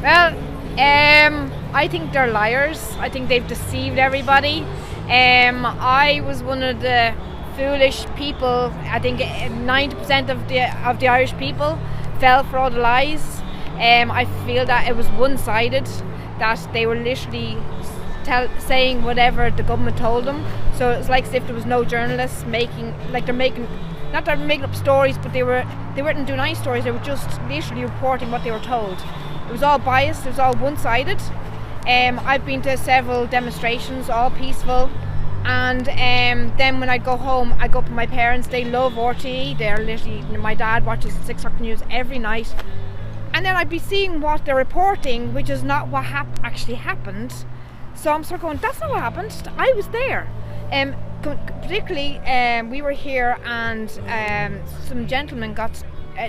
Well, I think they're liars. I think they've deceived everybody. I was one of the foolish people. I think 90% of the Irish people fell for all the lies. I feel that it was one-sided, that they were literally saying whatever the government told them. So it's like as if there was no journalists making, not that they're making up stories, but they weren't doing any stories. They were just literally reporting what they were told. It was all biased. It was all one-sided. I've been to several demonstrations, all peaceful. And then when I go home, I go up with my parents. They love RTE. They're literally, my dad watches 6 o'clock news every night. And then I'd be seeing what they're reporting, which is not what actually happened. So I'm sort of going, that's not what happened. I was there. Particularly, we were here and some gentlemen got,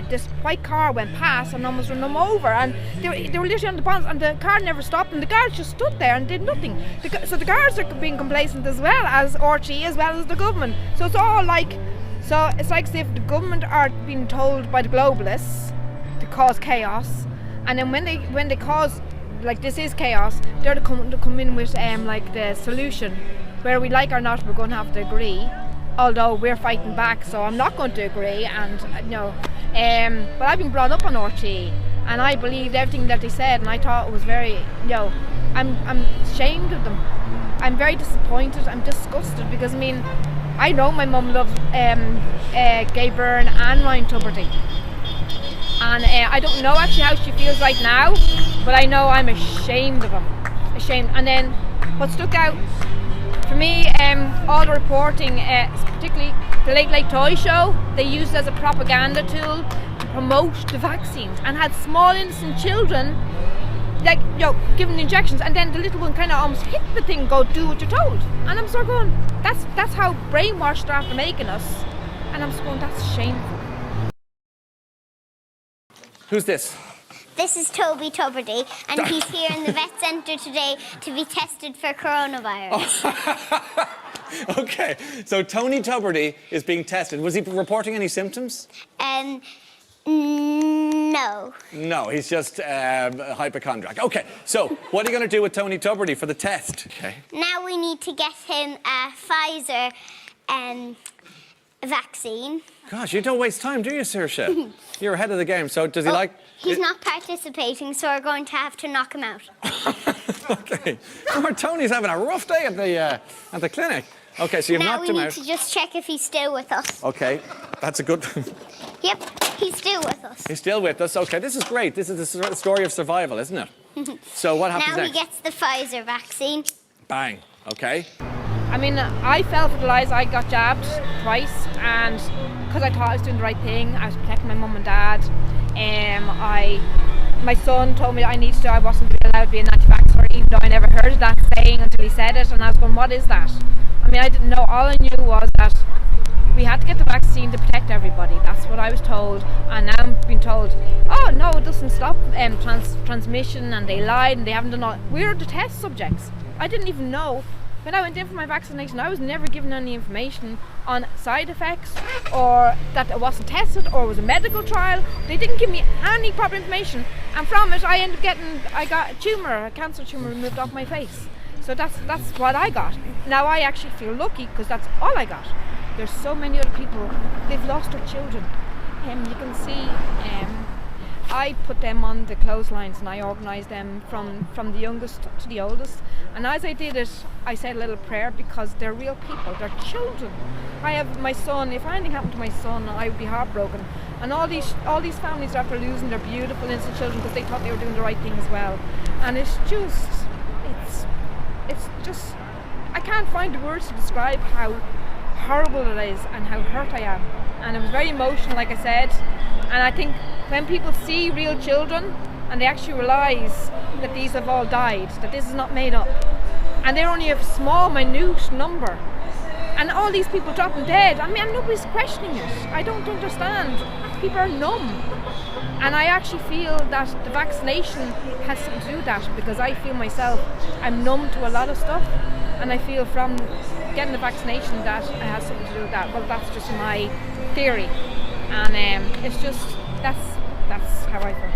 this white car went past and almost run them over, and they were literally on the bonds, and the car never stopped, and the guards just stood there and did nothing. So the guards are being complacent as well as RTE, as well as the government. So it's all like, it's like as if the government are being told by the globalists to cause chaos, and then when they cause, like, this is chaos, they're to come in with like the solution, where we like or not, we're going to have to agree. Although we're fighting back, so I'm not going to agree, and but I've been brought up on RTE, and I believed everything that they said, and I thought it was very, I'm ashamed of them. I'm very disappointed. I'm disgusted, because I know my mum loves Gay Byrne and Ryan Tubridy, and I don't know actually how she feels right now, but I know I'm ashamed of them, ashamed. And then what stuck out for me, all the reporting, particularly the Late Late Toy Show, they used it as a propaganda tool to promote the vaccines, and had small innocent children, like, given injections, and then the little one kind of almost hit the thing, go do what you're told. And I'm sort of going, that's how brainwashed they're after making us. And I'm sort of going, that's shameful. Who's this? This is Toby Tubridy, and he's here in the vet centre today to be tested for coronavirus. Okay, so Tony Tubridy is being tested. Was he reporting any symptoms? No. No, he's just a hypochondriac. Okay, so what are you going to do with Tony Tubridy for the test? Okay. Now we need to get him a Pfizer vaccine. Gosh, you don't waste time, do you, Saoirse? You're ahead of the game. So does he like... He's not participating, so we're going to have to knock him out. Okay. Poor Tony's having a rough day at the clinic. Okay, so you've knocked him out. Now we need to just check if he's still with us. Okay, that's a good... Yep, he's still with us. He's still with us. Okay, this is great. This is the story of survival, isn't it? So what happens now next? He gets the Pfizer vaccine. Bang. Okay. I fell for the lies. I got jabbed twice, and because I thought I was doing the right thing, I was protecting my mum and dad. My son told me that I wasn't allowed to be an anti-vaxxer, even though I never heard that saying until he said it, and I was going, what is that? I didn't know. All I knew was that we had to get the vaccine to protect everybody. That's what I was told, and now I'm being told, oh no, it doesn't stop transmission, and they lied, and they haven't done all. We're the test subjects. I didn't even know. When I went in for my vaccination, I was never given any information on side effects, or that it wasn't tested, or it was a medical trial. They didn't give me any proper information, and from it I got a cancer tumour removed off my face. So that's what I got. Now I actually feel lucky, because that's all I got. There's so many other people, they've lost their children. You can see, I put them on the clotheslines, and I organised them from the youngest to the oldest. And as I did it, I said a little prayer, because they're real people, they're children. I have my son. If anything happened to my son, I would be heartbroken. And all these families are after losing their beautiful innocent children, because they thought they were doing the right thing as well. And it's just, I can't find the words to describe how horrible it is and how hurt I am. And it was very emotional, like I said. And I think when people see real children and they actually realise that these have all died, that this is not made up, and they're only a small, minute number, and all these people dropping dead, nobody's questioning it. I don't understand. People are numb. And I actually feel that the vaccination has something to do with that, because I feel myself, I'm numb to a lot of stuff, and I feel from getting the vaccination that it has something to do with that. Well, that's just my theory. And it's just, that's how I feel.